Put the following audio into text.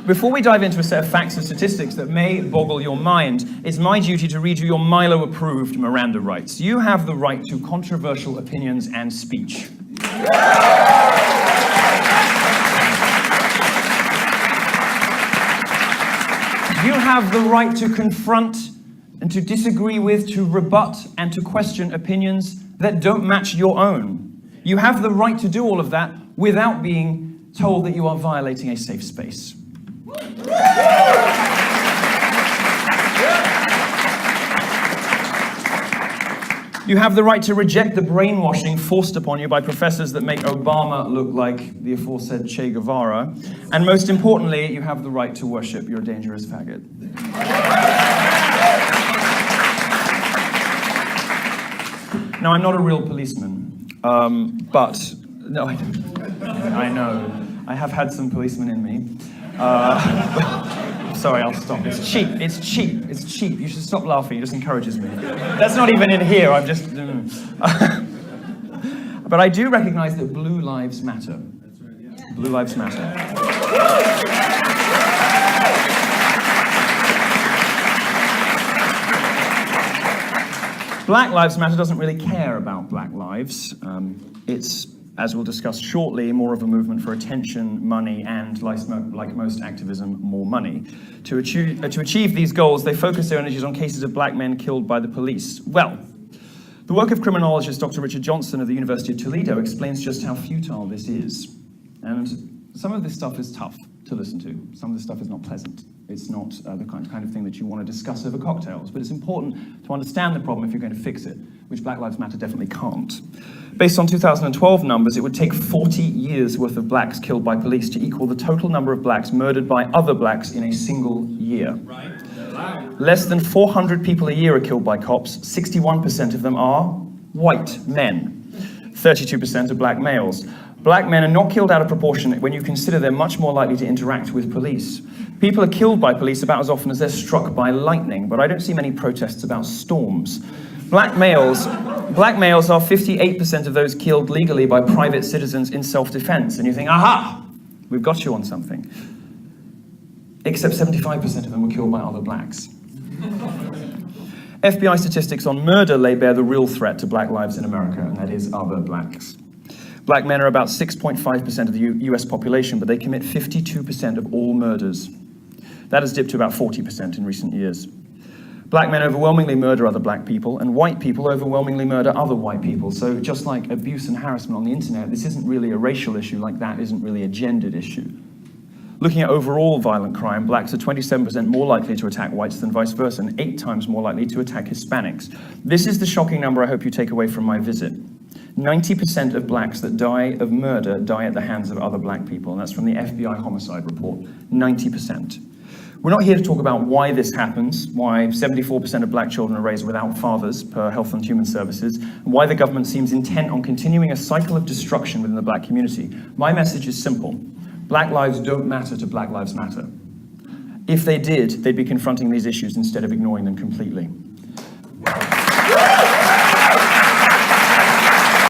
Before we dive into a set of facts and statistics that may boggle your mind, it's my duty to read you your Milo-approved Miranda rights. You have the right to controversial opinions and speech. You have the right to confront and to disagree with, to rebut and to question opinions that don't match your own. You have the right to do all of that without being told that you are violating a safe space. You have the right to reject the brainwashing forced upon you by professors that make Obama look like the aforesaid Che Guevara. And most importantly, you have the right to worship your dangerous faggot. Now, I'm not a real policeman, but no, I know. I have had some policemen in me. Sorry, I'll stop. It's cheap. It's cheap. It's cheap. You should stop laughing. It just encourages me. That's not even in here. I'm just... But I do recognize that blue lives matter. That's right, yeah. Blue lives matter. Black Lives Matter doesn't really care about black lives. It's, as we'll discuss shortly, more of a movement for attention, money, and, like most activism, more money. To achieve these goals, they focus their energies on cases of black men killed by the police. Well, the work of criminologist Dr. Richard Johnson of the University of Toledo explains just how futile this is. And some of this stuff is tough to listen to. Some of this stuff is not pleasant. It's not the kind of thing that you want to discuss over cocktails, but it's important to understand the problem if you're going to fix it, which Black Lives Matter definitely can't. Based on 2012 numbers, it would take 40 years worth of blacks killed by police to equal the total number of blacks murdered by other blacks in a single year. Right. Less than 400 people a year are killed by cops. 61% of them are white men. 32% are black males. Black men are not killed out of proportion when you consider they're much more likely to interact with police. People are killed by police about as often as they're struck by lightning, but I don't see many protests about storms. Black males are 58% of those killed legally by private citizens in self-defense. And you think, aha, we've got you on something. Except 75% of them were killed by other blacks. FBI statistics on murder lay bare the real threat to black lives in America, and that is other blacks. Black men are about 6.5% of the US population, but they commit 52% of all murders. That has dipped to about 40% in recent years. Black men overwhelmingly murder other black people, and white people overwhelmingly murder other white people. So just like abuse and harassment on the internet, this isn't really a racial issue, like that isn't really a gendered issue. Looking at overall violent crime, blacks are 27% more likely to attack whites than vice versa, and 8 times more likely to attack Hispanics. This is the shocking number I hope you take away from my visit. 90% of blacks that die of murder die at the hands of other black people, and that's from the FBI homicide report, 90%. We're not here to talk about why this happens, why 74% of black children are raised without fathers per Health and Human Services, and why the government seems intent on continuing a cycle of destruction within the black community. My message is simple. Black lives don't matter to Black Lives Matter. If they did, they'd be confronting these issues instead of ignoring them completely.